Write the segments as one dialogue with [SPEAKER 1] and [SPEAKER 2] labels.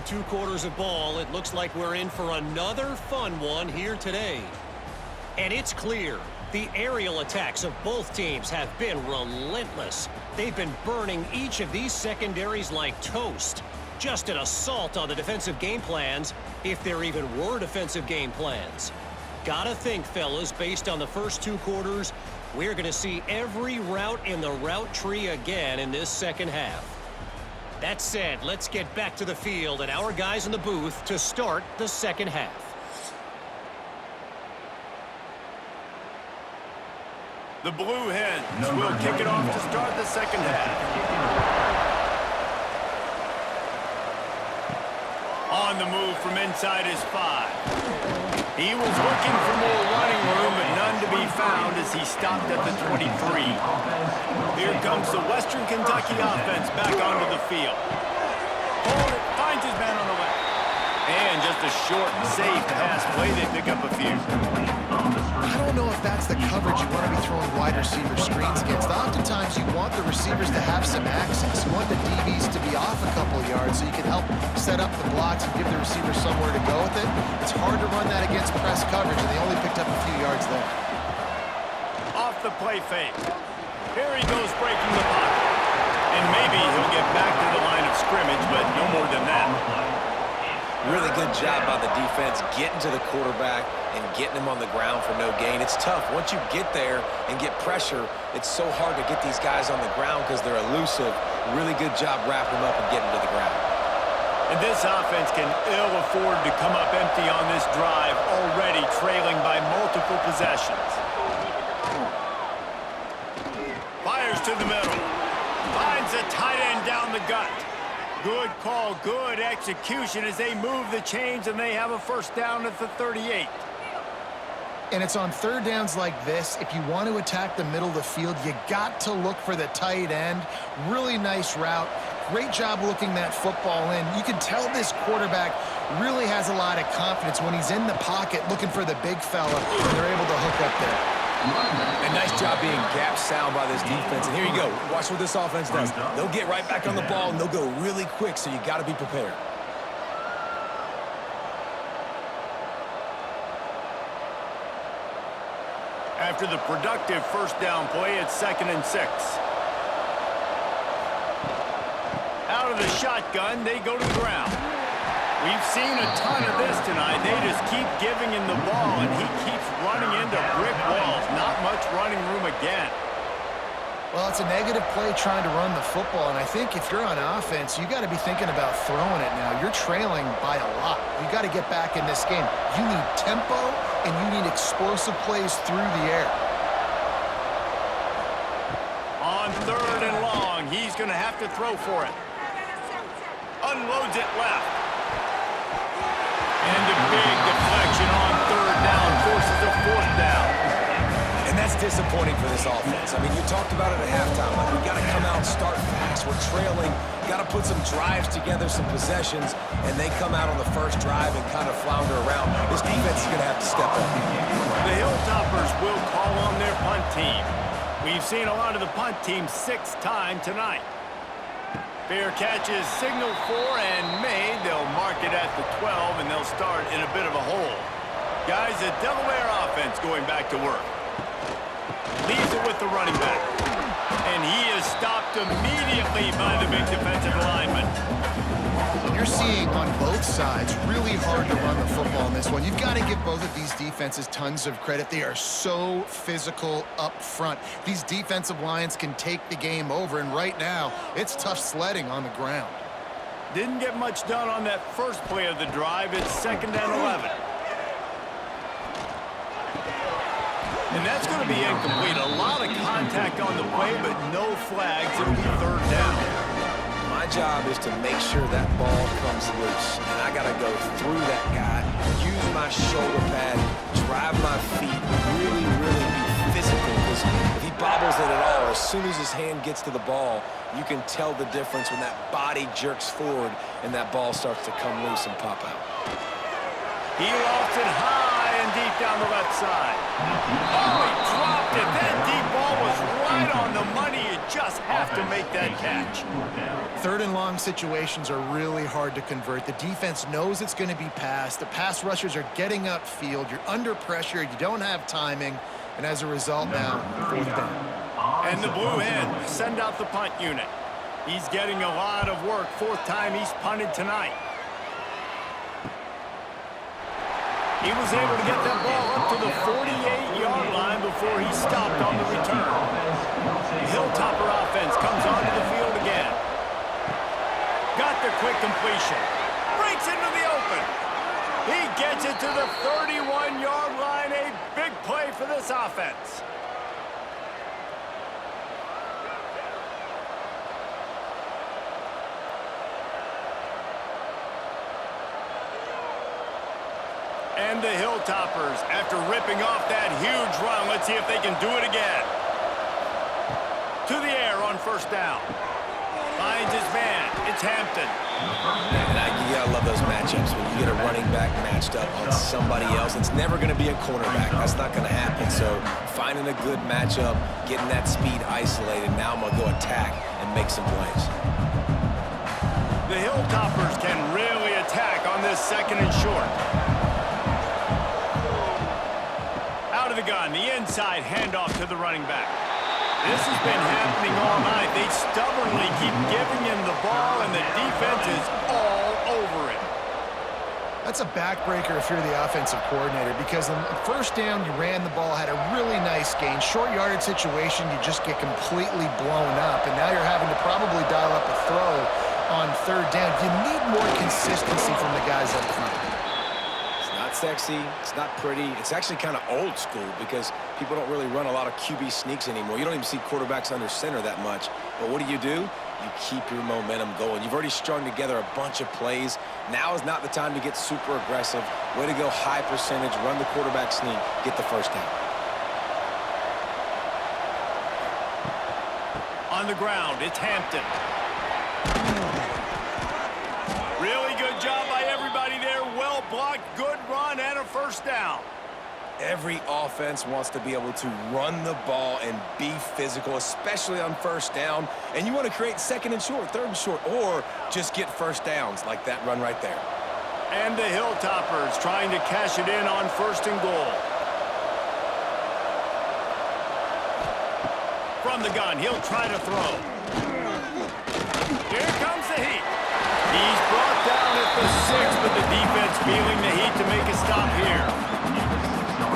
[SPEAKER 1] 2 quarters of ball, it looks like we're in for another fun one here today. And it's clear, the aerial attacks of both teams have been relentless. They've been burning each of these secondaries like toast. Just an assault on the defensive game plans, if there even were defensive game plans. Gotta think, fellas, based on the first 2 quarters, we're going to see every route in the route tree again in this second half. That said, let's get back to the field and our guys in the booth to start the second half.
[SPEAKER 2] The Blue Hens will kick it off to start the second half. On the move from inside his 5. He was looking for more running room, but none to be found as he stopped at the 23. Here comes the Western Kentucky offense back onto the field. Hold it, finds his man on the left. And just a short and safe pass play, they pick up a few.
[SPEAKER 3] I don't know if that's the coverage you want to be throwing wide receiver screens against. Oftentimes you want the receivers to have some access. You want the DBs to be off a couple of yards so you can help set up the blocks and give the receiver somewhere to go with it. It's hard to run that against press coverage, and they only picked up a few yards there.
[SPEAKER 2] Off the play fake. Here he goes breaking the pocket. And maybe he'll get back to the line of scrimmage, but no more than that.
[SPEAKER 4] Really good job by the defense getting to the quarterback and getting him on the ground for no gain. It's tough. Once you get there and get pressure, it's so hard to get these guys on the ground because they're elusive. Really good job wrapping them up and getting to the ground.
[SPEAKER 2] And this offense can ill afford to come up empty on this drive, already trailing by multiple possessions. Fires to the middle. Finds a tight end down the gut. Good call, good execution as they move the chains and they have a first down at the 38.
[SPEAKER 3] And it's on third downs like this. If you want to attack the middle of the field, you got to look for the tight end. Really nice route. Great job looking that football in. You can tell this quarterback really has a lot of confidence when he's in the pocket looking for the big fella, and they're able to hook up there.
[SPEAKER 4] And nice job being gap sound by this defense. And here you go. Watch what this offense does. They'll get right back on the ball, and they'll go really quick, so you got to be prepared.
[SPEAKER 2] After the productive first down play, it's 2nd and 6. Out of the shotgun, they go to the ground. We've seen a ton of this tonight. They just keep giving him the ball, and he keeps running into brick walls. Not much running room again.
[SPEAKER 3] Well, it's a negative play trying to run the football, and I think if you're on offense, you got to be thinking about throwing it now. You're trailing by a lot. You got to get back in this game. You need tempo, and you need explosive plays through the air.
[SPEAKER 2] On 3rd and long, he's going to have to throw for it. Unloads it left. And a big deflection on 3rd down forces a 4th down.
[SPEAKER 4] And that's disappointing for this offense. I mean, you talked about it at halftime. Like, we got to come out and start fast. We're trailing. Got to put some drives together, some possessions, and they come out on the first drive and kind of flounder around. This defense is going to have to step up.
[SPEAKER 2] The Hilltoppers will call on their punt team. We've seen a lot of the punt team 6th time tonight. Fair catch is signaled for and made. They'll mark it at the 12, and they'll start in a bit of a hole. Guys, the Delaware offense going back to work. Leaves it with the running back. And he is stopped immediately by the big defensive lineman.
[SPEAKER 3] You're seeing on both sides really hard to run the football in this one. You've got to give both of these defenses tons of credit. They are so physical up front. These defensive lines can take the game over, and right now, it's tough sledding on the ground.
[SPEAKER 2] Didn't get much done on that first play of the drive. It's 2nd and 11. And that's going to be incomplete. A lot of contact on the play, but no flags. It'll be 3rd down.
[SPEAKER 4] My job is to make sure that ball comes loose. And I got to go through that guy, use my shoulder pad, drive my feet, really, really be physical. Because if he bobbles it at all, as soon as his hand gets to the ball, you can tell the difference when that body jerks forward and that ball starts to come loose and pop out.
[SPEAKER 2] He lofts it high, and deep down the left side. Oh, he dropped it. That deep ball was right on the money. You just have to make that catch.
[SPEAKER 3] Third and long situations are really hard to convert. The defense knows it's going to be passed. The pass rushers are getting upfield. You're under pressure. You don't have timing. And as a result now, fourth down.
[SPEAKER 2] And the Blue Hens send out the punt unit. He's getting a lot of work. Fourth time he's punted tonight. He was able to get that ball up to the 48-yard line before he stopped on the return. The Hilltopper offense comes onto the field again. Got the quick completion. Breaks into the open. He gets it to the 31-yard line. A big play for this offense. And the Hilltoppers, after ripping off that huge run, let's see if they can do it again. To the air on first down. Finds his man. It's Hampton.
[SPEAKER 4] And you gotta love those matchups when you get a running back matched up on somebody else. It's never gonna be a cornerback. That's not gonna happen. So finding a good matchup, getting that speed isolated. Now I'm gonna go attack and make some plays.
[SPEAKER 2] The Hilltoppers can really attack on this second and short. Out of the gun, the inside handoff to the running back. This has been happening all night. They stubbornly keep giving him the ball, and the defense is all over it.
[SPEAKER 3] That's a backbreaker if you're the offensive coordinator, because on first down, you ran the ball, had a really nice gain. Short yardage situation, you just get completely blown up, and now you're having to probably dial up a throw on third down. You need more consistency from the guys up front.
[SPEAKER 4] Sexy, it's not pretty. It's actually kind of old school because people don't really run a lot of QB sneaks anymore. You don't even see quarterbacks under center that much. But what do? You keep your momentum going. You've already strung together a bunch of plays. Now is not the time to get super aggressive. Way to go high percentage, run the quarterback sneak, get the first down.
[SPEAKER 2] On the ground, it's Hampton. Really good job by everybody there. Well blocked, good run, and a first down.
[SPEAKER 4] Every offense wants to be able to run the ball and be physical, especially on first down. And you want to create second and short, third and short, or just get first downs like that run right there.
[SPEAKER 2] And the Hilltoppers trying to cash it in on first and goal. From the gun, he'll try to throw. Here comes the heat. He's brought down at the 6, but the defense feeling the heat to make a stop here.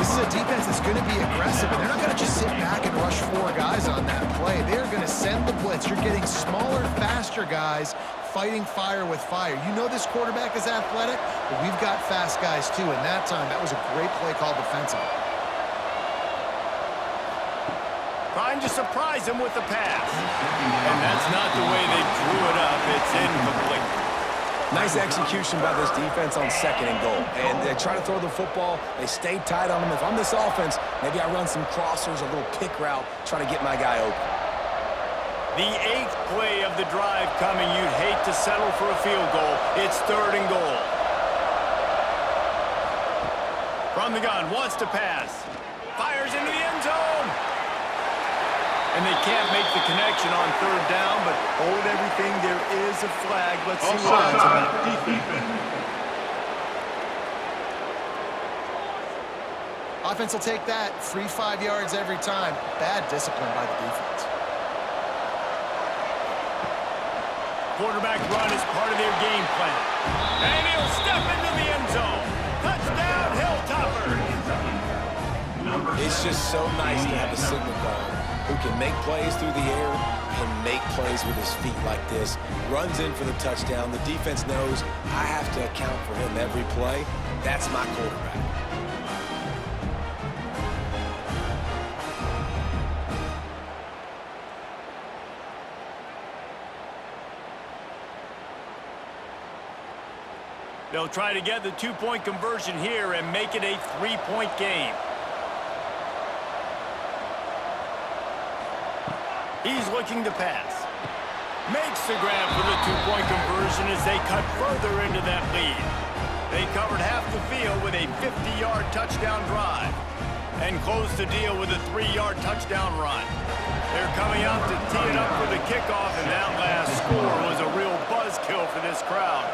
[SPEAKER 3] This is a defense that's going to be aggressive, and they're not going to just sit back and rush 4 guys on that play. They're going to send the blitz. You're getting smaller, faster guys fighting fire with fire. You know this quarterback is athletic, but we've got fast guys too, and that time, that was a great play called defensively.
[SPEAKER 2] Trying to surprise him with the pass. And that's not the way they drew it up. It's incomplete.
[SPEAKER 4] Nice execution by this defense on second and goal. And they try to throw the football. They stay tight on them. If I'm this offense, maybe I run some crossers, a little pick route, try to get my guy open.
[SPEAKER 2] The 8th play of the drive coming. You'd hate to settle for a field goal. It's third and goal. From the gun, wants to pass. Fires into the end zone. And they can't make the connection on third down, but hold everything. There is a flag. Let's see what that's about.
[SPEAKER 3] Offense will take that. Free 5 yards every time. Bad discipline by the defense.
[SPEAKER 2] Quarterback run is part of their game plan. And he'll step into the end zone. Touchdown, Hilltoppers.
[SPEAKER 4] It's just so nice to have a signal guard who can make plays through the air and make plays with his feet like this. Runs in for the touchdown. The defense knows I have to account for him every play. That's my quarterback.
[SPEAKER 2] They'll try to get the 2-point conversion here and make it a 3-point game. He's looking to pass. Makes the grab for the 2-point conversion as they cut further into that lead. They covered half the field with a 50-yard touchdown drive and closed the deal with a 3-yard touchdown run. They're coming out to tee it up for the kickoff, and that last score was a real buzzkill for this crowd.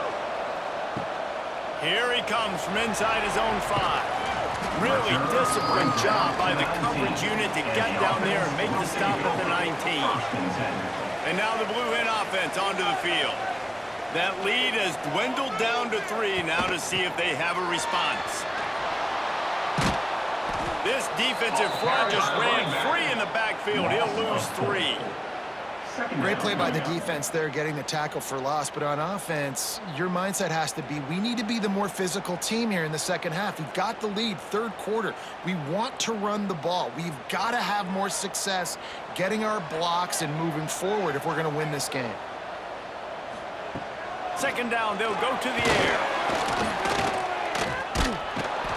[SPEAKER 2] Here he comes from inside his own 5. Really disciplined job by the coverage unit to get down there and make the stop at the 19. And now the Blue Hen offense onto the field. That lead has dwindled down to 3 now to see if they have a response. This defensive front just ran free in the backfield. He'll lose 3.
[SPEAKER 3] Great play by the defense there, getting the tackle for loss. But on offense, your mindset has to be, we need to be the more physical team here in the second half. We've got the lead, third quarter. We want to run the ball. We've got to have more success getting our blocks and moving forward if we're going to win this game.
[SPEAKER 2] Second down, they'll go to the air.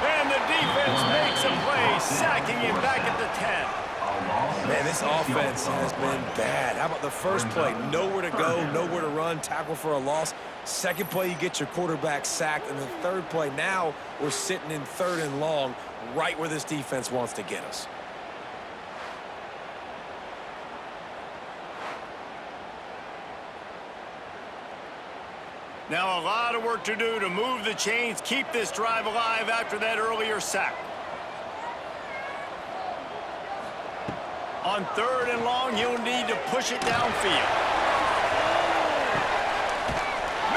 [SPEAKER 2] And the defense makes a play, sacking him back at the 10.
[SPEAKER 4] Man, this offense has been bad. How about the first play? Nowhere to go, nowhere to run, tackle for a loss. Second play, you get your quarterback sacked. And the third play, now we're sitting in 3rd and long, right where this defense wants to get us.
[SPEAKER 2] Now a lot of work to do to move the chains, keep this drive alive after that earlier sack. On 3rd and long, you'll need to push it downfield.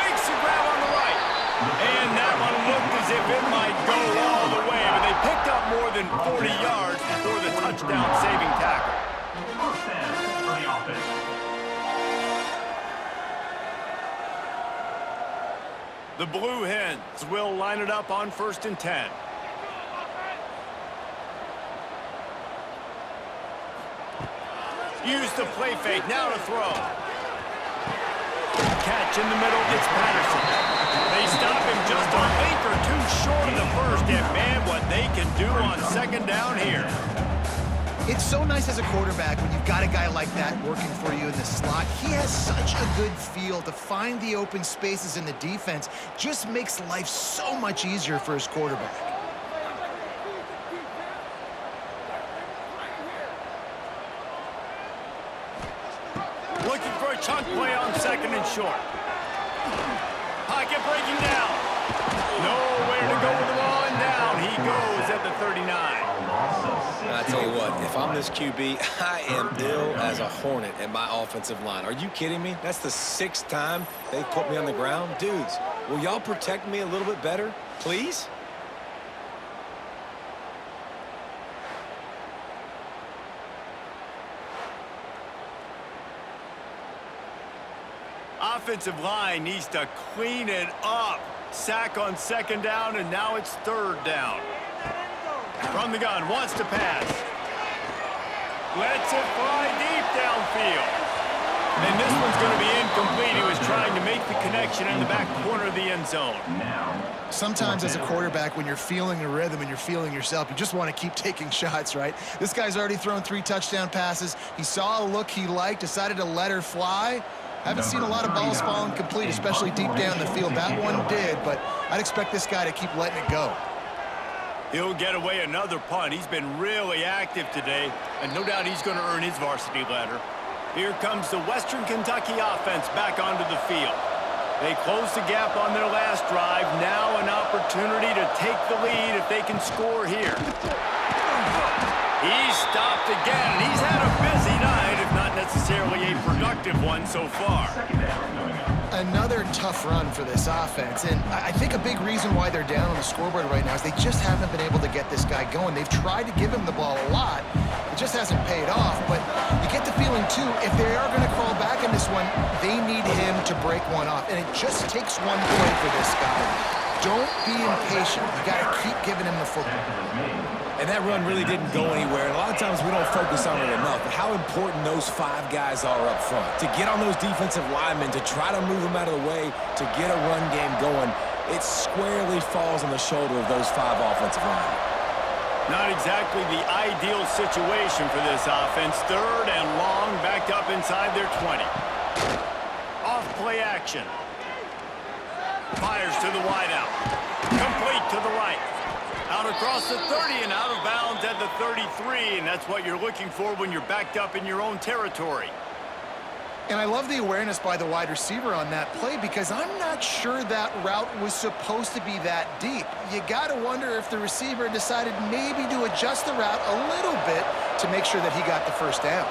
[SPEAKER 2] Makes the grab on the right. And that one looked as if it might go all the way, but they picked up more than 40 yards before the touchdown-saving tackle.
[SPEAKER 5] First down for the offense.
[SPEAKER 2] The Blue Hens will line it up on 1st and 10. Use the play fake, now to throw. Catch in the middle, it's Patterson. They stop him just a length or 2 short of the first, and man, what they can do on 2nd down here.
[SPEAKER 3] It's so nice as a quarterback when you've got a guy like that working for you in the slot. He has such a good feel to find the open spaces in the defense. Just makes life so much easier for his quarterback.
[SPEAKER 2] Looking for a chunk play on 2nd and short. Pocket breaking down. Nowhere to go with the ball, and down he goes at the 39.
[SPEAKER 4] I tell you what, if I'm this QB, I am ill as a hornet at my offensive line. Are you kidding me? That's the 6th time they've put me on the ground. Dudes, will y'all protect me a little bit better, please?
[SPEAKER 2] Offensive line needs to clean it up. Sack on 2nd down, and now it's 3rd down. From the gun, wants to pass. Lets it fly deep downfield. And this one's going to be incomplete. He was trying to make the connection in the back corner of the end zone.
[SPEAKER 3] Sometimes as a quarterback, when you're feeling the rhythm and you're feeling yourself, you just want to keep taking shots, right? This guy's already thrown 3 touchdown passes. He saw a look he liked, decided to let her fly. Haven't seen a lot of balls falling complete, especially deep down the field. That one did, but I'd expect this guy to keep letting it go.
[SPEAKER 2] He'll get away another punt. He's been really active today, and no doubt he's going to earn his varsity letter. Here comes the Western Kentucky offense back onto the field. They closed the gap on their last drive. Now an opportunity to take the lead if they can score here. He's stopped again, and he's had a busy night, if not necessarily a productive one so far.
[SPEAKER 3] Another tough run for this offense, and I think a big reason why they're down on the scoreboard right now is they just haven't been able to get this guy going. They've tried to give him the ball a lot. It just hasn't paid off, but you get the feeling, too, if they are going to crawl back in this one, they need him to break one off, and it just takes one play for this guy. Don't be impatient. You got to keep giving him the football.
[SPEAKER 4] And that run really didn't go anywhere. And a lot of times we don't focus on it enough. But how important those 5 guys are up front. To get on those defensive linemen, to try to move them out of the way, to get a run game going, it squarely falls on the shoulder of those 5 offensive linemen.
[SPEAKER 2] Not exactly the ideal situation for this offense. 3rd and long, backed up inside their 20. Off play action. Fires to the wideout. the 30 and out of bounds at the 33, and that's what you're looking for when you're backed up in your own territory.
[SPEAKER 3] And I love the awareness by the wide receiver on that play because I'm not sure that route was supposed to be that deep. You got to wonder if the receiver decided maybe to adjust the route a little bit to make sure that he got the first down.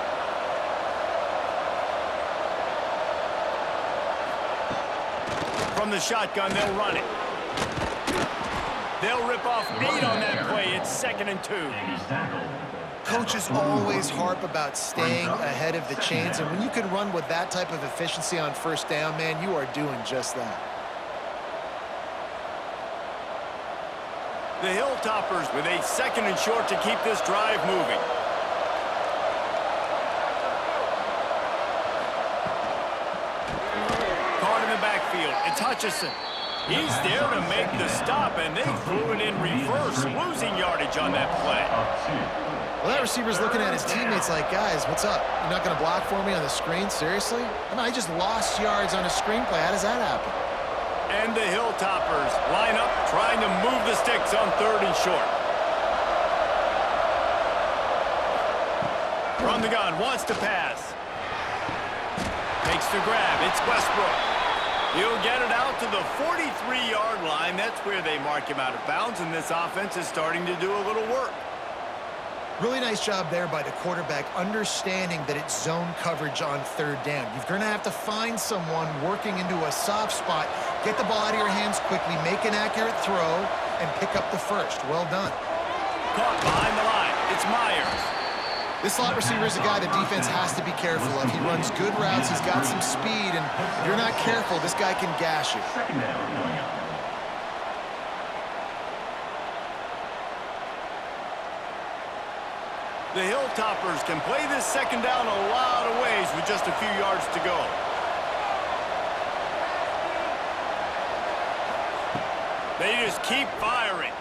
[SPEAKER 2] From the shotgun, they'll run it. They'll rip off 8 on that play. It's 2nd and 2.
[SPEAKER 3] Coaches always harp about staying ahead of the chains, and when you can run with that type of efficiency on first down, man, you are doing just that.
[SPEAKER 2] The Hilltoppers with a 2nd and short to keep this drive moving. Caught in the backfield. It's Hutchinson. He's there to make the stop, and they threw it in reverse, losing yardage on that play.
[SPEAKER 3] Well, that receiver's looking at his teammates like, guys, what's up? You're not going to block for me on the screen? Seriously? I just lost yards on a screenplay. How does that happen?
[SPEAKER 2] And the Hilltoppers line up, trying to move the sticks on 3rd and short. From the gun, wants to pass. Makes the grab. It's Westbrook. He'll get it out to the 43-yard line. That's where they mark him out of bounds, and this offense is starting to do a little work.
[SPEAKER 3] Really nice job there by the quarterback, understanding that it's zone coverage on 3rd down. You're going to have to find someone working into a soft spot, get the ball out of your hands quickly, make an accurate throw, and pick up the first. Well done.
[SPEAKER 2] Caught behind the line. It's Myers.
[SPEAKER 3] This slot receiver is a guy the defense has to be careful of. He runs good routes, he's got some speed, and if you're not careful, this guy can gash you.
[SPEAKER 2] The Hilltoppers can play this 2nd down a lot of ways with just a few yards to go. They just keep firing.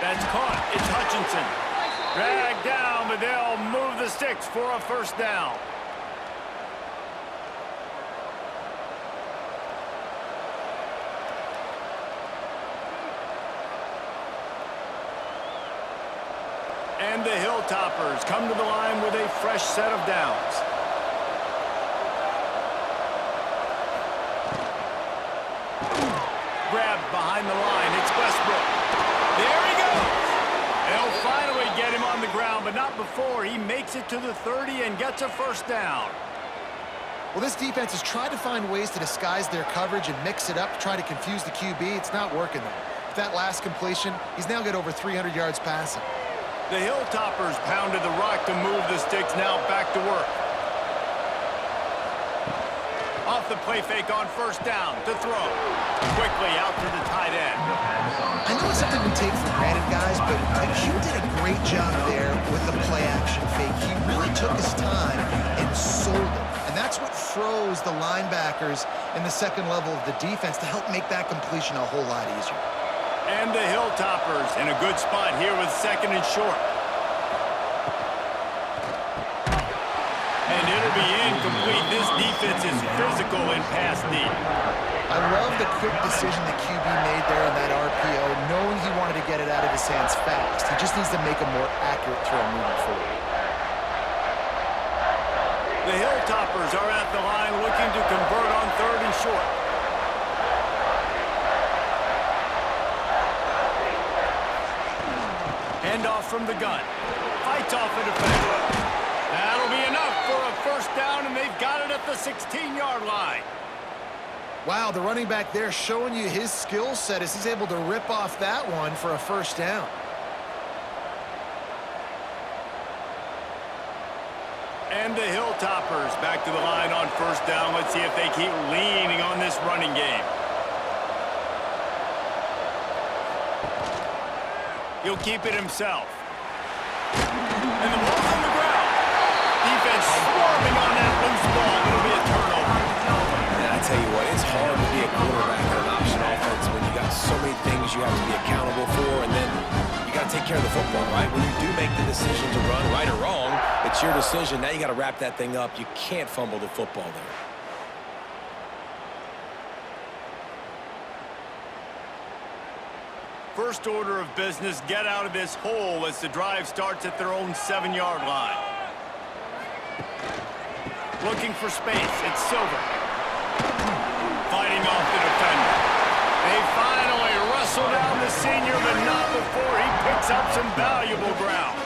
[SPEAKER 2] That's caught. It's Hutchinson. Dragged down, but they'll move the sticks for a first down. And the Hilltoppers come to the line with a fresh set of downs. Grabbed behind the line. It's Westbrook. There he goes. They'll finally get him on the ground, but not before he makes it to the 30 and gets a first down.
[SPEAKER 3] Well, this defense has tried to find ways to disguise their coverage and mix it up to try to confuse the QB. It's not working, though. With that last completion, he's now got over 300 yards passing.
[SPEAKER 2] The Hilltoppers pounded the rock to move the sticks, now back to work. Off the play fake on first down to throw. Quickly out to the tight end.
[SPEAKER 3] I know it's something we take for granted, guys, but Q did a great job there with the play action fake. He really took his time and sold it. And that's what froze the linebackers in the 2nd level of the defense to help make that completion a whole lot easier.
[SPEAKER 2] And the Hilltoppers in a good spot here with 2nd and short. And it'll be incomplete. This defense is physical and pass deep.
[SPEAKER 3] I love the quick decision the QB made there on that RPO, knowing he wanted to get it out of his hands fast. He just needs to make a more accurate throw moving forward.
[SPEAKER 2] The Hilltoppers are at the line looking to convert on 3rd and short. Handoff from the gun. Fights off a defender. That'll be enough for a first down, and they've got it at the 16-yard line.
[SPEAKER 3] Wow, the running back there showing you his skill set as he's able to rip off that one for a first down.
[SPEAKER 2] And the Hilltoppers back to the line on first down. Let's see if they keep leaning on this running game. He'll keep it himself. And the ball's on the ground. Defense swarming on that loose ball. It'll be a turnover.
[SPEAKER 4] And I tell you what, it's hard to be a quarterback in an option offense when you got so many things you have to be accountable for, and then you got to take care of the football, right? When you do make the decision to run, right or wrong, it's your decision. Now you got to wrap that thing up. You can't fumble the football there.
[SPEAKER 2] First order of business, get out of this hole as the drive starts at their own 7-yard line. Looking for space, it's Silver. Fighting off the defender. They finally wrestle down the senior, but not before he picks up some valuable ground.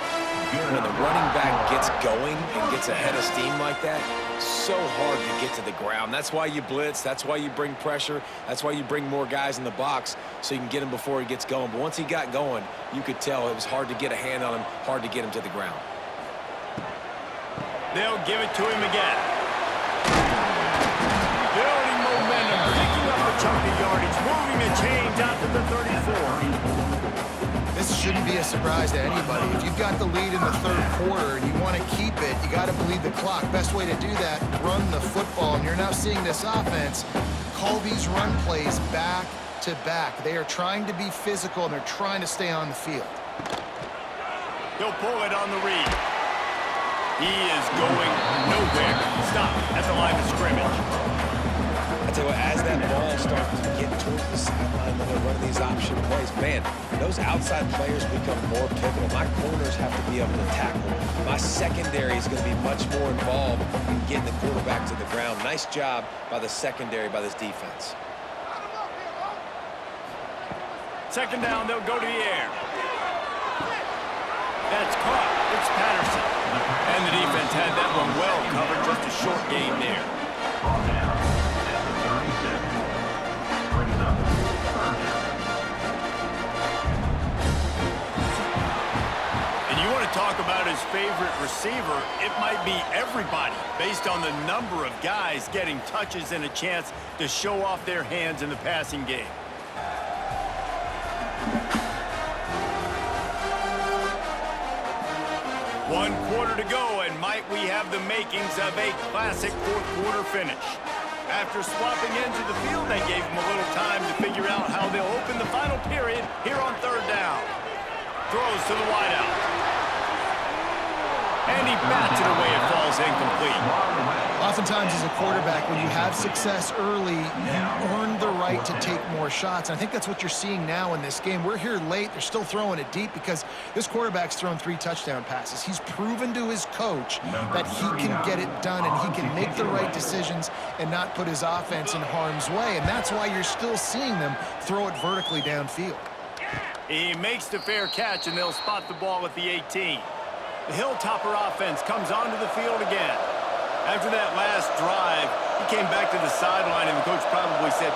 [SPEAKER 4] When the running back gets going and gets ahead of steam like that, so hard to get to the ground. That's why you blitz. That's why you bring pressure. That's why you bring more guys in the box so you can get him before he gets going. But once he got going, you could tell it was hard to get a hand on him, hard to get him to the ground.
[SPEAKER 2] They'll give it to him again. Building momentum, picking up a chunk of yardage, moving the chains out to the 34.
[SPEAKER 3] This shouldn't be a surprise to anybody. If you've got the lead in the third quarter and you want to keep it, you got to bleed the clock. Best way to do that, run the football. And you're now seeing this offense call these run plays back to back. They are trying to be physical, and they're trying to stay on the field.
[SPEAKER 2] He'll pull it on the read. He is going nowhere. Stop at the line of scrimmage.
[SPEAKER 4] I tell you what, as that ball starts to get towards the sideline when they're running these option plays, man, those outside players become more pivotal. My corners have to be able to tackle. My secondary is going to be much more involved in getting the quarterback to the ground. Nice job by the secondary, by this defense.
[SPEAKER 2] Second down, they'll go to the air. That's caught. It's Patterson. And the defense had that one well covered. Just a short gain there. And you want to talk about his favorite receiver, it might be everybody based on the number of guys getting touches and a chance to show off their hands in the passing game. One quarter to go, and might we have the makings of a classic fourth quarter finish. After swapping into the field, they gave him a little time to figure out how they'll open the final period here on third down. Throws to the wideout. And he bats it away. It falls incomplete.
[SPEAKER 3] Oftentimes as a quarterback, when you have success early, you earn the right to take more shots. And I think that's what you're seeing now in this game. We're here late. They're still throwing it deep because this quarterback's thrown 3 touchdown passes. He's proven to his coach that he can get it done and he can make the right decisions and not put his offense in harm's way. And that's why you're still seeing them throw it vertically downfield.
[SPEAKER 2] He makes the fair catch, and they'll spot the ball at the 18. The Hilltopper offense comes onto the field again. After that last drive, he came back to the sideline, and the coach probably said,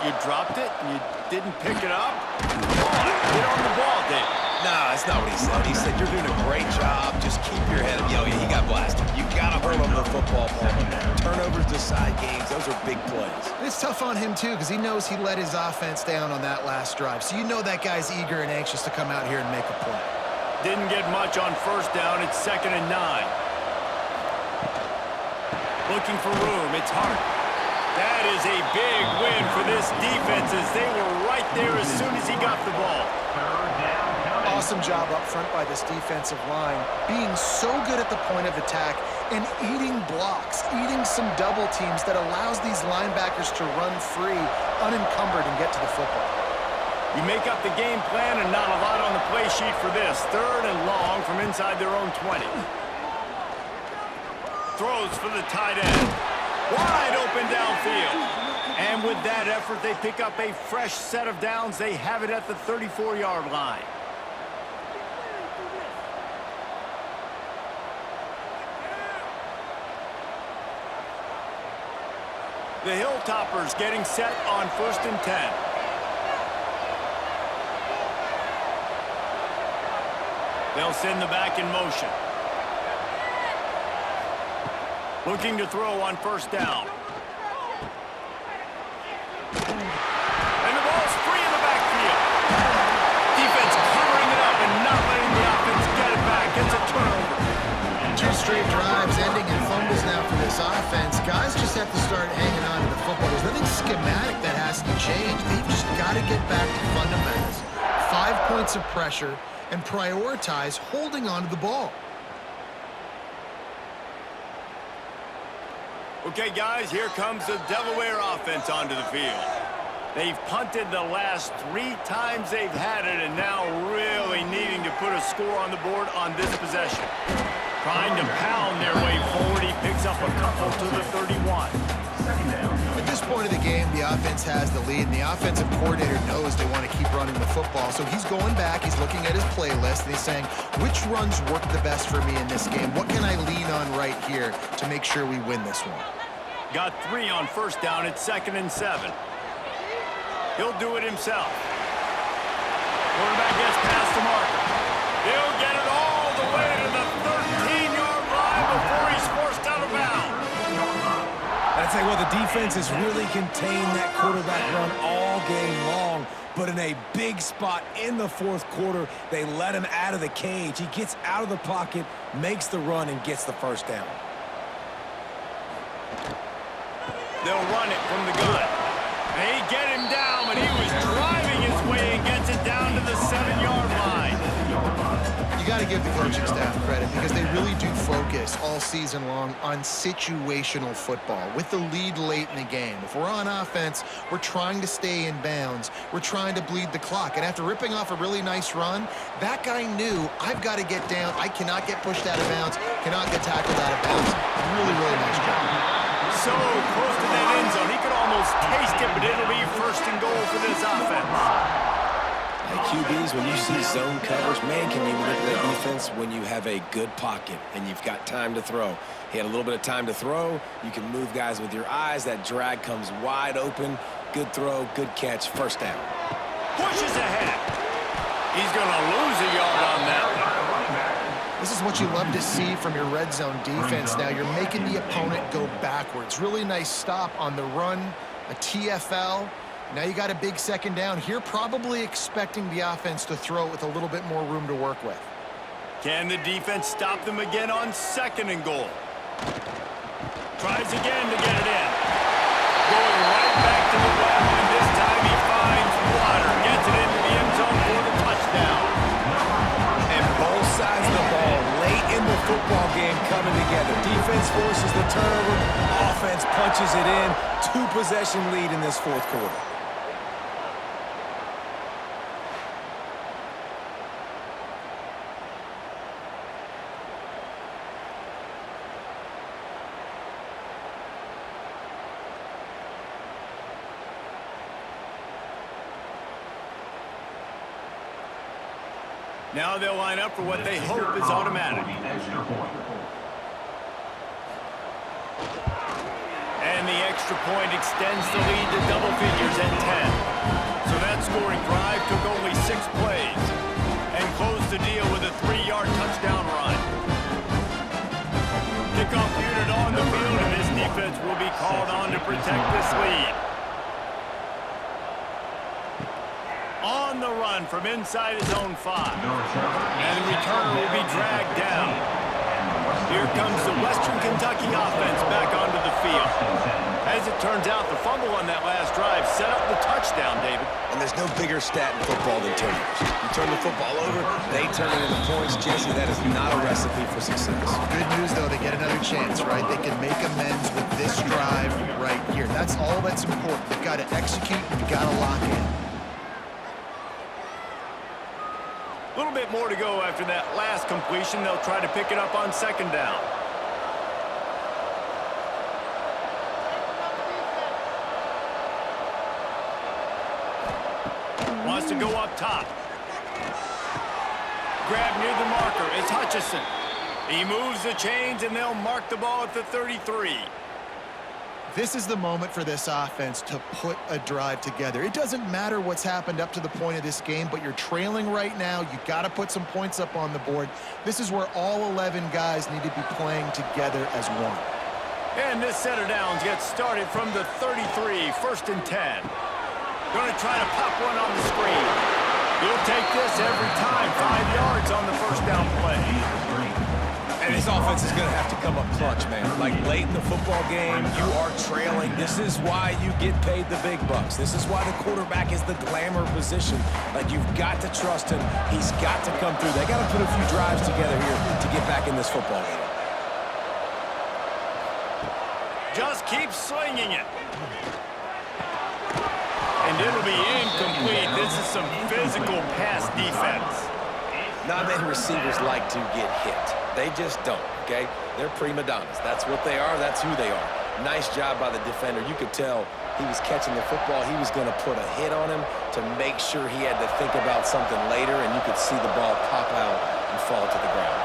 [SPEAKER 2] "You dropped it and you didn't pick it up? Come on, get on the ball, Dave."
[SPEAKER 4] Nah, that's not what he said. He said, "You're doing a great job. Just keep your head up." Yo, he got blasted. You got to hold on to the football ball. Turnovers decide games. Those are big plays.
[SPEAKER 3] And it's tough on him, too, because he knows he let his offense down on that last drive. So you know that guy's eager and anxious to come out here and make a play.
[SPEAKER 2] Didn't get much on first down. It's 2nd and 9. Looking for room. It's Hart. That is a big win for this defense as they were right there as soon as he got the ball.
[SPEAKER 3] Awesome job up front by this defensive line, being so good at the point of attack and eating blocks, eating some double teams that allows these linebackers to run free, unencumbered, and get to the football.
[SPEAKER 2] You make up the game plan and not a lot on the play sheet for this. 3rd and long from inside their own 20. Throws for the tight end. Wide open downfield. And with that effort, they pick up a fresh set of downs. They have it at the 34-yard line. The Hilltoppers getting set on 1st and 10. They'll send the back in motion. Looking to throw on 1st down. And the ball's free in the backfield. Defense covering it up and not letting the offense get it back. It's a turnover.
[SPEAKER 3] 2 straight drives ending in fumbles now for this offense. Guys just have to start hanging on to the football. There's nothing schematic that has to change. They've just got to get back to fundamentals. 5 points of pressure and prioritize holding on to the ball.
[SPEAKER 2] Okay, guys, here comes the Delaware offense onto the field. They've punted the last 3 times they've had it, and now really needing to put a score on the board on this possession. Trying to pound their way forward. He picks up a couple to the 31.
[SPEAKER 3] At this point of the game, the offense has the lead, and the offensive coordinator knows they want to keep running the football. So he's going back, he's looking at his playlist, and he's saying, which runs work the best for me in this game? What can I lean on right here to make sure we win this one?
[SPEAKER 2] Got 3 on first down. It's 2nd and 7. He'll do it himself. Quarterback gets past the marker. He'll get it all the way to the 13-yard line before he's forced out of bounds.
[SPEAKER 4] I tell you what, the defense has really contained that quarterback run all game long, but in a big spot in the fourth quarter, they let him out of the cage. He gets out of the pocket, makes the run, and gets the first down.
[SPEAKER 2] They'll run it from the gun. They get him down, but he was driving his way and gets it down to the 7-yard line.
[SPEAKER 3] You got to give the coaching staff credit because they really do focus all season long on situational football with the lead late in the game. If we're on offense, we're trying to stay in bounds. We're trying to bleed the clock. And after ripping off a really nice run, that guy knew, I've got to get down. I cannot get pushed out of bounds, cannot get tackled out of bounds. Really, really nice job.
[SPEAKER 2] So close to that end zone, he could almost taste it, but it'll be 1st and goal for this offense.
[SPEAKER 4] Hey, QBs, when you see zone coverage, man, can you manipulate defense when you have a good pocket and you've got time to throw? He had a little bit of time to throw. You can move guys with your eyes. That drag comes wide open. Good throw, good catch, first down.
[SPEAKER 2] Pushes ahead. He's going to lose a yard on that one.
[SPEAKER 3] This is what you love to see from your red zone defense. Now you're making the opponent go backwards. Really nice stop on the run, a TFL. Now you got a big 2nd down here, probably expecting the offense to throw it with a little bit more room to work with.
[SPEAKER 2] Can the defense stop them again on 2nd and goal? Tries again to get it in. Going right back to the well, and this time he finds water. Gets it into the end zone for the touchdown.
[SPEAKER 4] And both sides of the ball late in the football game coming together. Defense forces the turnover. Offense punches it in. 2-possession lead in this fourth quarter.
[SPEAKER 2] Now they'll line up for what they hope is automatic. And the extra point extends the lead to double figures at 10. So that scoring drive took only 6 plays and closed the deal with a 3-yard touchdown run. Kickoff unit on the field, and this defense will be called on to protect this lead. On the run from inside his own 5. And the returner will be dragged down. Here comes the Western Kentucky offense back onto the field. As it turns out, the fumble on that last drive set up the touchdown, David.
[SPEAKER 4] And there's no bigger stat in football than turnovers. You turn the football over, they turn it into points. Jesse, that is not a recipe for success.
[SPEAKER 3] Good news, though, they get another chance, right? They can make amends with this drive right here. That's all that's important. You've got to execute, and you've got to lock in.
[SPEAKER 2] A little bit more to go after that last completion. They'll try to pick it up on 2nd down. Wants to go up top. Grab near the marker. It's Hutchison. He moves the chains, and they'll mark the ball at the 33.
[SPEAKER 3] This is the moment for this offense to put a drive together. It doesn't matter what's happened up to the point of this game, but you're trailing right now. You got to put some points up on the board. This is where all 11 guys need to be playing together as one.
[SPEAKER 2] And this set of downs gets started from the 33, 1st and 10. Going to try to pop one on the screen. He'll take this every time. 5 yards on the first down play.
[SPEAKER 4] And his offense is going to have to come up clutch, man. Like late in the football game, you are trailing. This is why you get paid the big bucks. This is why the quarterback is the glamour position. Like, you've got to trust him. He's got to come through. They got to put a few drives together here to get back in this football game.
[SPEAKER 2] Just keep slinging it. And it'll be incomplete. This is some physical pass defense.
[SPEAKER 4] Not many receivers like to get hit. They just don't, okay? They're prima donnas. That's what they are. That's who they are. Nice job by the defender. You could tell he was catching the football. He was going to put a hit on him to make sure he had to think about something later, and you could see the ball pop out and fall to the ground.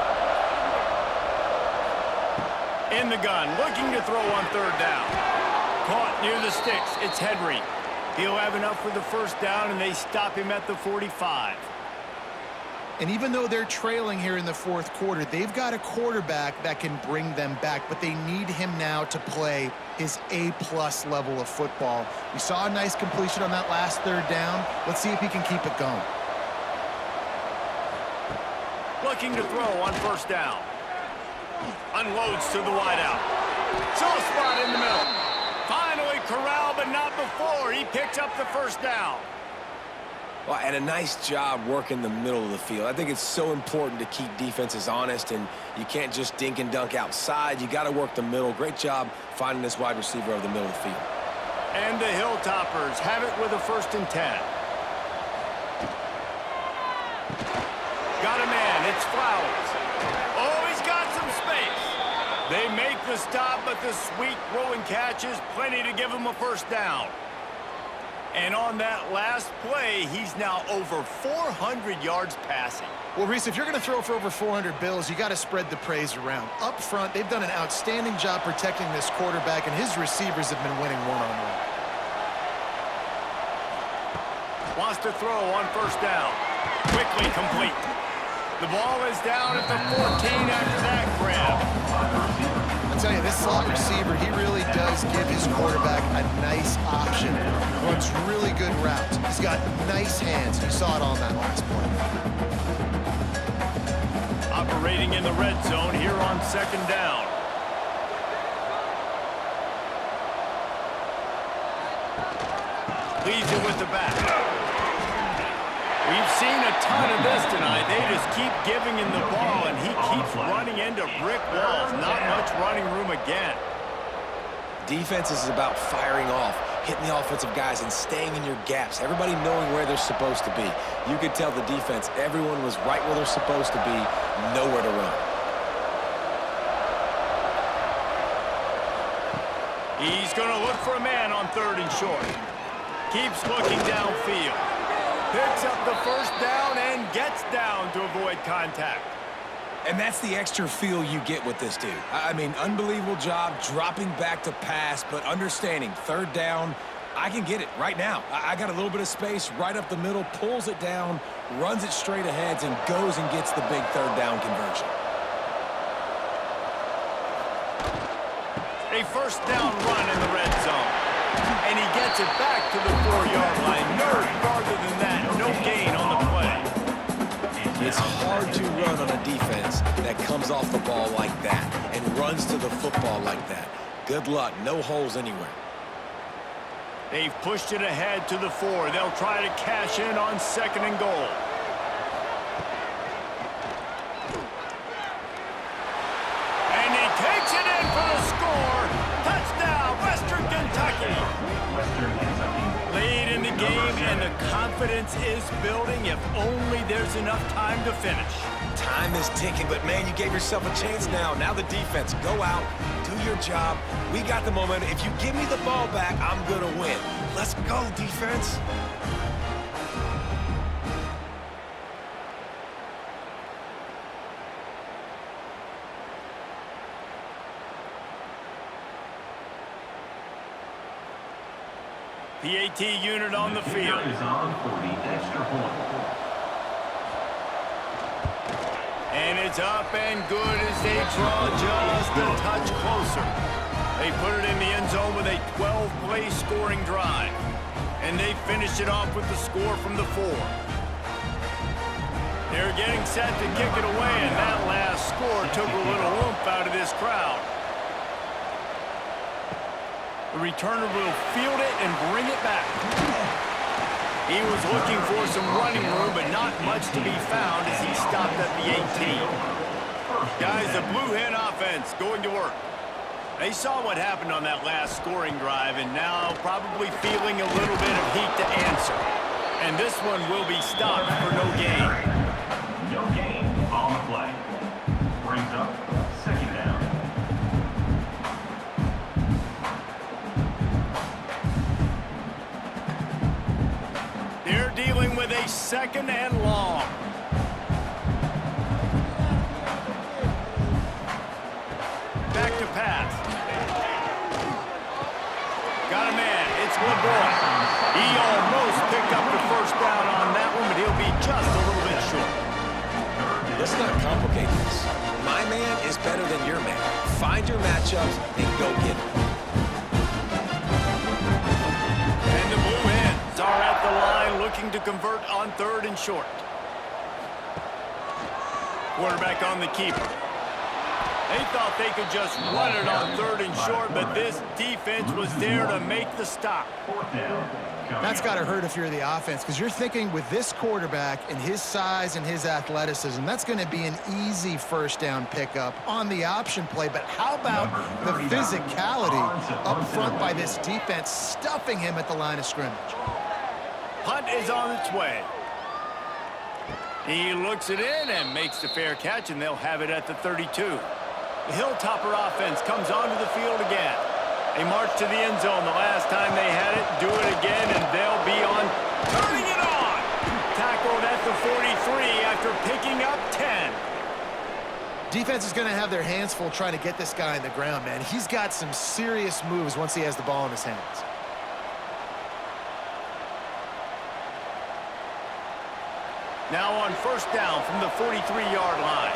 [SPEAKER 2] In the gun, looking to throw on third down. Caught near the sticks. It's Henry. He'll have enough for the first down, and they stop him at the 45.
[SPEAKER 3] And even though they're trailing here in the fourth quarter, they've got a quarterback that can bring them back, but they need him now to play his A-plus level of football. We saw a nice completion on that last third down. Let's see if he can keep it going.
[SPEAKER 2] Looking to throw on first down. Unloads to the wideout. Soft spot in the middle. Finally corralled, but not before. He picks up the first down.
[SPEAKER 4] Well, and a nice job working the middle of the field. I think it's so important to keep defenses honest, and you can't just dink and dunk outside. You got to work the middle. Great job finding this wide receiver over the middle of the field.
[SPEAKER 2] And the Hilltoppers have it with a 1st and 10. Got a man. It's Flowers. Oh, he's got some space. They make the stop, but the sweet throwing catch is plenty to give him a first down. And on that last play, he's now over 400 yards passing.
[SPEAKER 3] Well, Reese, if you're going to throw for over 400 bills, you got to spread the praise around. Up front, they've done an outstanding job protecting this quarterback, and his receivers have been winning one-on-one.
[SPEAKER 2] Wants to throw on first down. Quickly complete. The ball is down at the 14 after that grab.
[SPEAKER 3] I'll tell you, this slot receiver, he really does give his quarterback a nice option. Runs really good routes. He's got nice hands. You saw it on that last play.
[SPEAKER 2] Operating in the red zone here on 2nd down. Leaves it with the back. We've seen a ton of this tonight. They just keep giving him the ball, and he keeps running into brick walls. Not much running room again.
[SPEAKER 4] Defense is about firing off, hitting the offensive guys, and staying in your gaps. Everybody knowing where they're supposed to be. You could tell the defense, everyone was right where they're supposed to be, nowhere to run.
[SPEAKER 2] He's going to look for a man on 3rd and short. Keeps looking downfield. Picks up the first down and gets down to avoid contact.
[SPEAKER 4] And that's the extra feel you get with this dude. I mean, unbelievable job dropping back to pass, but understanding 3rd down, I can get it right now. I got a little bit of space right up the middle, pulls it down, runs it straight ahead, and goes and gets the big 3rd down conversion.
[SPEAKER 2] A first down run in the red zone. And he gets it back to the 4-yard line. No farther than that. No gain on the play.
[SPEAKER 4] It's hard to run on a defense that comes off the ball like that and runs to the football like that. Good luck. No holes anywhere.
[SPEAKER 2] They've pushed it ahead to the 4. They'll try to cash in on 2nd and goal. And he takes it in for the score. Touchdown, Western Kentucky. Late in the game, and the confidence is building if only there's enough time to finish.
[SPEAKER 4] Time is ticking, but man, you gave yourself a chance now. Now the defense, go out, do your job. We got the momentum. If you give me the ball back, I'm going to win. Let's go, defense.
[SPEAKER 2] PAT unit on the field.
[SPEAKER 5] Is on for the extra point.
[SPEAKER 2] And it's up and good as they draw just a touch closer. They put it in the end zone with a 12-play scoring drive. And they finish it off with the score from the 4. They're getting set to kick it away, and that last score took a little oomph out of this crowd. The returner will field it and bring it back. He was looking for some running room, but not much to be found as he stopped at the 18. Guys, the Blue Hen offense going to work. They saw what happened on that last scoring drive and now probably feeling a little bit of heat to answer. And this one will be stopped for no gain.
[SPEAKER 5] No gain on the play. Brings up second down.
[SPEAKER 2] They're dealing with a second and long. Back to pass. Got a man. It's LeBron. He almost picked up the first down on that one, but he'll be just a little bit short.
[SPEAKER 4] Let's not complicate this. My man is better than your man. Find your matchups and go get it.
[SPEAKER 2] And the Blue Hens are at the line looking to convert on 3rd and short. Quarterback on the keeper. They thought they could just run it on 3rd and short, but this defense was there to make the stop.
[SPEAKER 5] Fourth down.
[SPEAKER 3] That's got to hurt if you're the offense, because you're thinking with this quarterback and his size and his athleticism, that's going to be an easy first down pickup on the option play. But how about the physicality up front by this defense, stuffing him at the line of scrimmage?
[SPEAKER 2] Punt is on its way. He looks it in and makes the fair catch, and they'll have it at the 32. The Hilltopper offense comes onto the field again. They march to the end zone the last time they had it, do it again, and they'll be on, turning it on! Tackled at the 43 after picking up 10.
[SPEAKER 3] Defense is going to have their hands full trying to get this guy in the ground, man. He's got some serious moves once he has the ball in his hands.
[SPEAKER 2] Now on first down from the 43-yard line.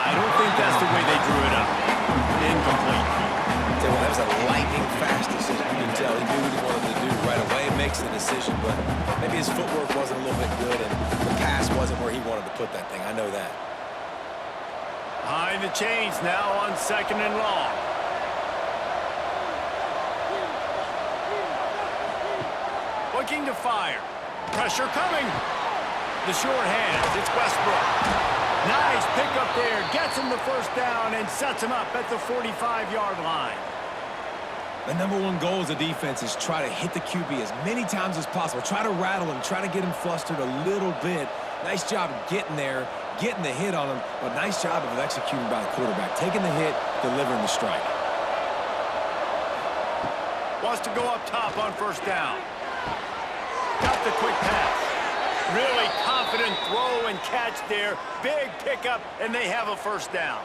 [SPEAKER 2] I don't think that's the way they drew it up. Incomplete.
[SPEAKER 4] Well, that was a lightning fast decision. You can tell he knew what he wanted to do right away. Makes the decision, but maybe his footwork wasn't a little bit good, and the pass wasn't where he wanted to put that thing. I know that.
[SPEAKER 2] Behind the chains now on 2nd and long. Looking to fire. Pressure coming. The short hands. It's Westbrook. Nice pickup there. Gets him the first down and sets him up at the 45-yard line.
[SPEAKER 6] The #1 goal as a defense is try to hit the QB as many times as possible. Try to rattle him. Try to get him flustered a little bit. Nice job getting there, getting the hit on him, but nice job of executing by the quarterback. Taking the hit, delivering the strike.
[SPEAKER 2] Wants to go up top on first down. Got the quick pass. Really confident throw and catch there. Big pickup, and they have a first down.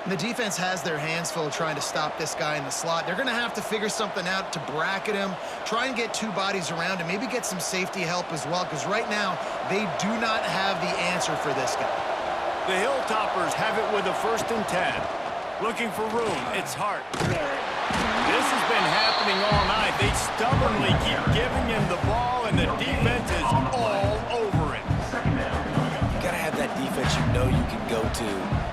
[SPEAKER 3] The defense has their hands full trying to stop this guy in the slot. They're going to have to figure something out to bracket him, try and get 2 bodies around him, maybe get some safety help as well, because right now they do not have the answer for this guy.
[SPEAKER 2] The Hilltoppers have it with a 1st and 10. Looking for room. It's Hart. This has been happening all night. They stubbornly keep giving him the ball, and the defense is all over it.
[SPEAKER 4] You got to have that defense you know you can go to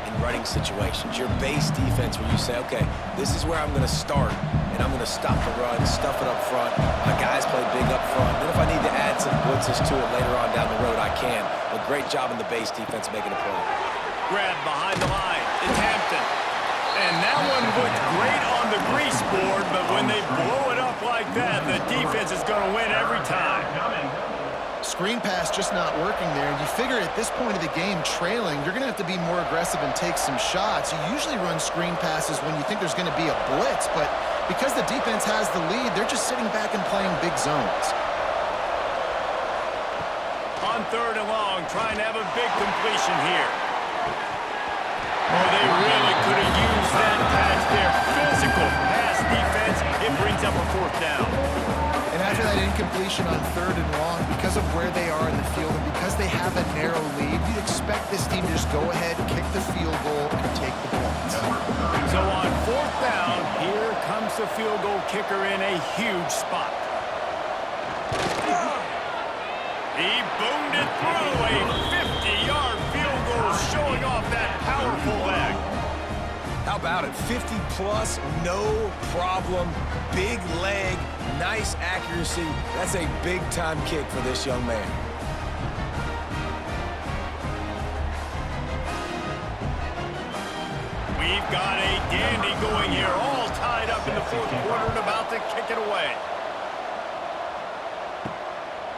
[SPEAKER 4] in running situations. Your base defense where you say, okay, this is where I'm going to start, and I'm going to stop the run, stuff it up front. My guys play big up front. Then if I need to add some blitzes to it later on down the road, I can. But great job in the base defense making a play.
[SPEAKER 2] Grab behind the line. It's Hampton. And that one looked great on the grease board, but when they blow it up like that, the defense is going to win every time.
[SPEAKER 3] Screen pass just not working there. And you figure at this point of the game, trailing, you're going to have to be more aggressive and take some shots. You usually run screen passes when you think there's going to be a blitz, but because the defense has the lead, they're just sitting back and playing big zones.
[SPEAKER 2] On 3rd and long, trying to have a big completion here. Oh, they really could have used that pass there. Physical pass defense. It brings up a 4th down.
[SPEAKER 3] And after that incompletion on 3rd and long, because of where they are in the field and because they have a narrow lead, you'd expect this team to just go ahead, kick the field goal, and take the points.
[SPEAKER 2] So on 4th down, here comes the field goal kicker in a huge spot. He boomed it through a 50-yard field goal, showing off that powerful leg.
[SPEAKER 6] How about it? 50-plus, no problem. Big leg, nice accuracy. That's a big-time kick for this young man.
[SPEAKER 2] going here, all tied up in the fourth quarter and about to kick it away.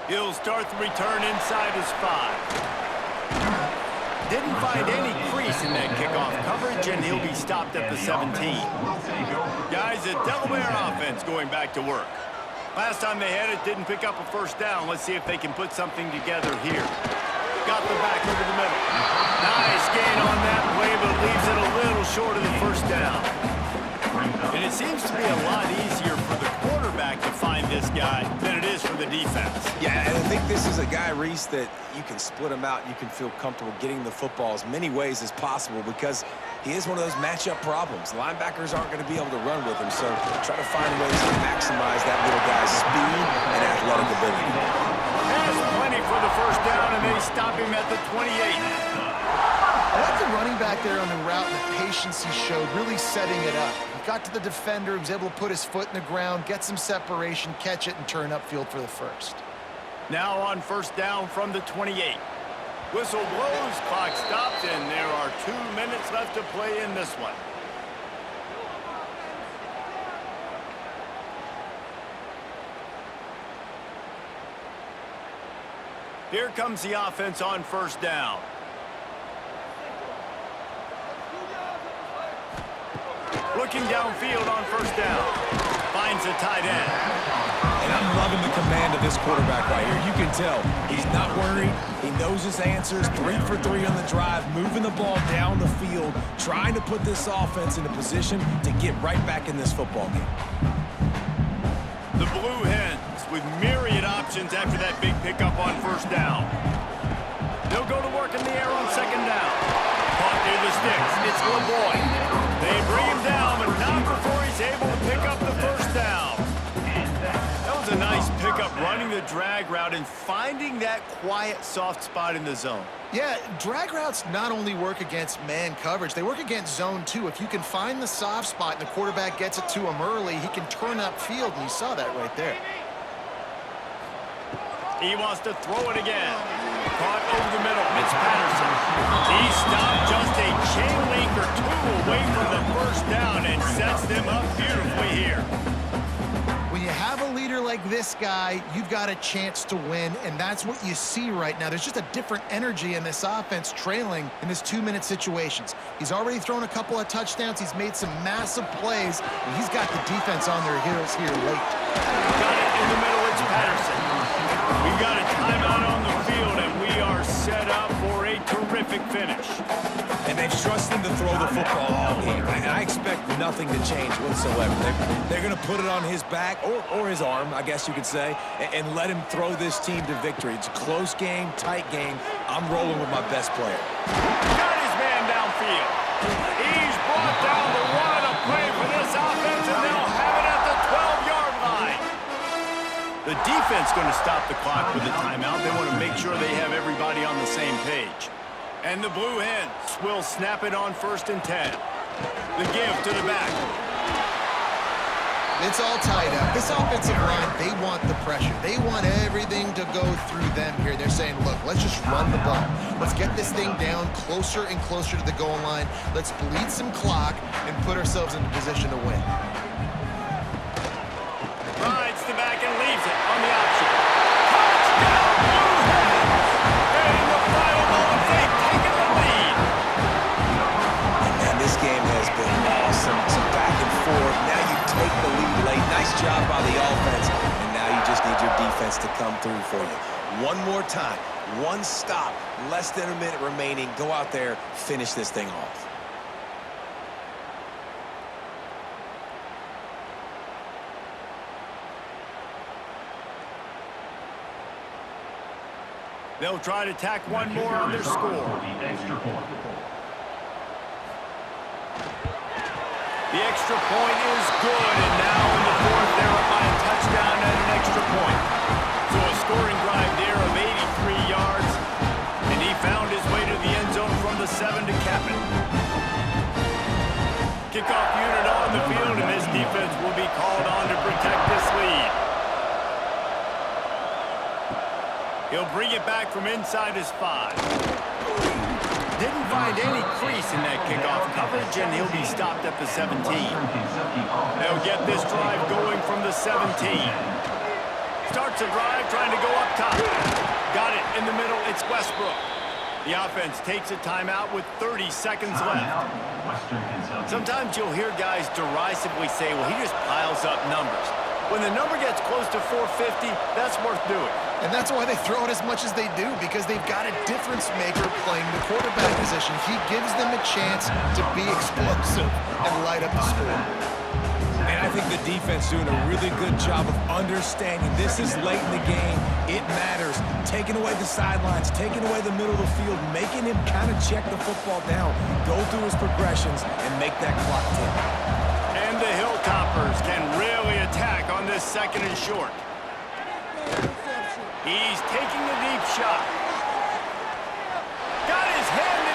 [SPEAKER 2] He'll start the return inside his 5. Didn't find any crease in that kickoff coverage, and he'll be stopped at the 17. Guys, the Delaware offense going back to work. Last time they had it, didn't pick up a first down. Let's see if they can put something together here. Got the back over the middle. Nice gain on that play, but leaves it a little short of the first down. And it seems to be a lot easier for the quarterback to find this guy than it is for the defense.
[SPEAKER 6] Yeah, and I think this is a guy, Reese, that you can split him out. You can feel comfortable getting the football as many ways as possible because he is one of those matchup problems. Linebackers aren't going to be able to run with him, so try to find ways to maximize that little guy's speed and athletic ability.
[SPEAKER 2] Has plenty for the first down, and they stop him at the 28.
[SPEAKER 3] I like the running back there on the route and the patience he showed, really setting it up. He got to the defender, he was able to put his foot in the ground, get some separation, catch it, and turn upfield for the first.
[SPEAKER 2] Now on first down from the 28. Whistle blows, clock stops, and there are 2 minutes left to play in this one. Here comes the offense on first down. Looking downfield on first down. Finds a tight end.
[SPEAKER 6] And I'm loving the command of this quarterback right here. You can tell he's not worried. He knows his answers. 3 for 3 on the drive, moving the ball down the field, trying to put this offense in a position to get right back in this football game.
[SPEAKER 2] The Blue Hens with myriad options after that big pickup on first down. They'll go to work in the air on second down. Caught near the sticks. It's LeBoy. They bring him down, but not before he's able to pick up the first down. That was a nice pickup, running the drag route and finding that quiet, soft spot in the zone.
[SPEAKER 3] Yeah, drag routes not only work against man coverage, they work against zone too. If you can find the soft spot and the quarterback gets it to him early, he can turn upfield, and you saw that right there.
[SPEAKER 2] He wants to throw it again. Caught over the middle. It's Patterson. He stopped just a chain link or 2 away from the first down and sets them up beautifully here.
[SPEAKER 3] When you have a leader like this guy, you've got a chance to win, and that's what you see right now. There's just a different energy in this offense trailing in this 2-minute situations. He's already thrown a couple of touchdowns. He's made some massive plays, and he's got the defense on their heels here late.
[SPEAKER 2] Got it in the middle. It's Patterson. We've got a timeout on the field, and we are set up for a terrific finish.
[SPEAKER 6] And they've trusted him to throw the football all game. And I expect nothing to change whatsoever. They're going to put it on his back, or his arm, I guess you could say, and let him throw this team to victory. It's a close game, tight game. I'm rolling with my best player.
[SPEAKER 2] Got his man downfield. He's brought down the run of play for this offense, and they'll have it at the 12-yard line. The defense going to stop the clock with a timeout. They want to make sure they have everybody on the same page. And the Blue Hens will snap it on 1st and 10. The give to the back.
[SPEAKER 3] It's all tied up. This offensive line, they want the pressure. They want everything to go through them here. They're saying, look, let's just run the ball. Let's get this thing down closer and closer to the goal line. Let's bleed some clock and put ourselves in a position to win.
[SPEAKER 2] Rides the back and leaves it on the option. Touchdown, Blue Hens! And in the final moment, they've taken the lead.
[SPEAKER 6] And this game has been awesome. Some back and forth. Now you take the lead late. Nice job by the offense. And now you just need your defense to come through for you. One more time. One stop. Less than a minute remaining. Go out there, finish this thing off.
[SPEAKER 2] They'll try to tack one more on their score.
[SPEAKER 5] The extra point.
[SPEAKER 2] The extra point is good, and now in the fourth, they're up by a touchdown and an extra point. So a scoring drive there of 83 yards, and he found his way to the end zone from the 7 to cap it. Kickoff unit on the field, and this defense will be called on to protect this lead. He'll bring it back from inside his 5. Didn't find any crease in that kickoff coverage, and he'll be stopped at the 17. They'll get this drive going from the 17. Starts a drive trying to go up top. Got it in the middle. It's Westbrook. The offense takes a timeout with 30 seconds left. Sometimes you'll hear guys derisively say, well, he just piles up numbers. When the number gets close to 450, that's worth doing.
[SPEAKER 3] And that's why they throw it as much as they do, because they've got a difference maker playing the quarterback position. He gives them a chance to be explosive and light up the score.
[SPEAKER 6] And I think the defense doing a really good job of understanding this is late in the game. It matters. Taking away the sidelines, taking away the middle of the field, making him kind of check the football down, go through his progressions, and make that clock tick.
[SPEAKER 2] And the Hilltoppers can really attack on this 2nd and short. He's taking the deep shot. Got his hand